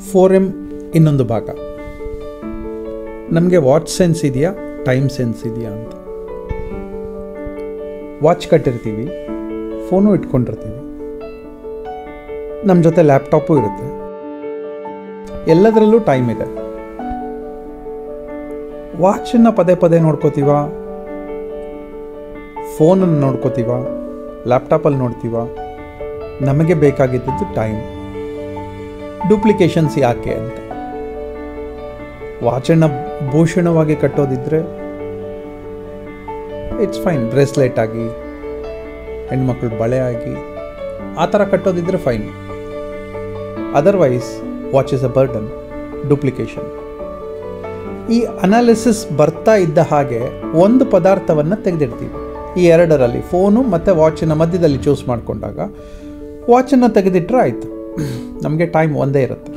4M ಇನ್ನೊಂದು ಭಾಗ. ನಮಗೆ ವಾಚ್ ಸೆನ್ಸ್ ಇದೆಯಾ, ಟೈಮ್ ಸೆನ್ಸ್ ಇದೆಯಾ ಅಂತ. ವಾಚ್ ಕಟ್ಟಿರ್ತೀವಿ, ಫೋನು ಇಟ್ಕೊಂಡಿರ್ತೀವಿ, ನಮ್ಮ ಜೊತೆ ಲ್ಯಾಪ್ಟಾಪು ಇರುತ್ತೆ, ಎಲ್ಲದರಲ್ಲೂ ಟೈಮ್ ಇದೆ. ವಾಚನ್ನು ಪದೇ ಪದೇ ನೋಡ್ಕೋತೀವ, ಫೋನನ್ನು ನೋಡ್ಕೋತೀವ, ಲ್ಯಾಪ್ಟಾಪಲ್ಲಿ ನೋಡ್ತೀವ. ನಮಗೆ ಬೇಕಾಗಿದ್ದು ಟೈಮ್. ಡೂಪ್ಲಿಕೇಶನ್ಸ್ ಯಾಕೆ ಅಂತ. ವಾಚನ್ನು ಭೂಷಣವಾಗಿ ಕಟ್ಟೋದಿದ್ರೆ ಇಟ್ಸ್ ಫೈನ್, ಬ್ರೇಸ್ಲೆಟ್ ಆಗಿ, ಹೆಣ್ಮಕ್ಳು ಬಳೆ ಆಗಿ ಆ ಥರ ಕಟ್ಟೋದಿದ್ರೆ fine. Otherwise watch is a burden, duplication. ಈ ಅನಾಲಿಸಿಸ್ ಬರ್ತಾ ಇದ್ದ ಹಾಗೆ ಒಂದು ಪದಾರ್ಥವನ್ನು ತೆಗೆದಿಡ್ತೀವಿ. ಈ ಎರಡರಲ್ಲಿ, ಫೋನು ಮತ್ತು ವಾಚಿನ ಮಧ್ಯದಲ್ಲಿ ಚೂಸ್ ಮಾಡಿಕೊಂಡಾಗ ವಾಚನ್ನು ತೆಗೆದಿಟ್ರೆ ಆಯಿತು, ನಮಗೆ ಟೈಮ್ ಒಂದೇ ಇರುತ್ತೆ.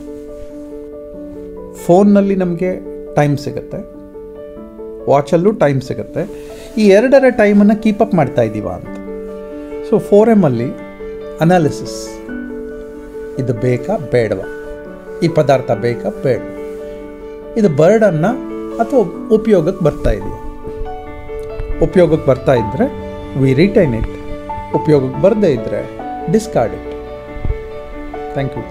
ಫೋನ್ನಲ್ಲಿ ನಮಗೆ ಟೈಮ್ ಸಿಗುತ್ತೆ, ವಾಚಲ್ಲೂ ಟೈಮ್ ಸಿಗುತ್ತೆ. ಈ ಎರಡರ ಟೈಮನ್ನು ಕೀಪಪ್ ಮಾಡ್ತಾ ಇದ್ದೀವ ಅಂತ. ಸೊ 4M ಅಲ್ಲಿ ಅನಾಲಿಸಿಸ್, ಇದು ಬೇಕಾ ಬೇಡವಾ, ಈ ಪದಾರ್ಥ ಬೇಕಾ ಬೇಡ, ಇದು ಬರ್ಡನ್ನ ಅಥವಾ ಉಪಯೋಗಕ್ಕೆ ಬರ್ತಾ ಇದೆಯಾ. ಉಪಯೋಗಕ್ಕೆ ಬರ್ತಾ ಇದ್ದರೆ ವಿ ರಿಟೈನ್ ಇಟ್, ಉಪಯೋಗಕ್ಕೆ ಬರದೇ ಇದ್ದರೆ ಡಿಸ್ಕಾರ್ಡ್ ಇಟ್. Thank you.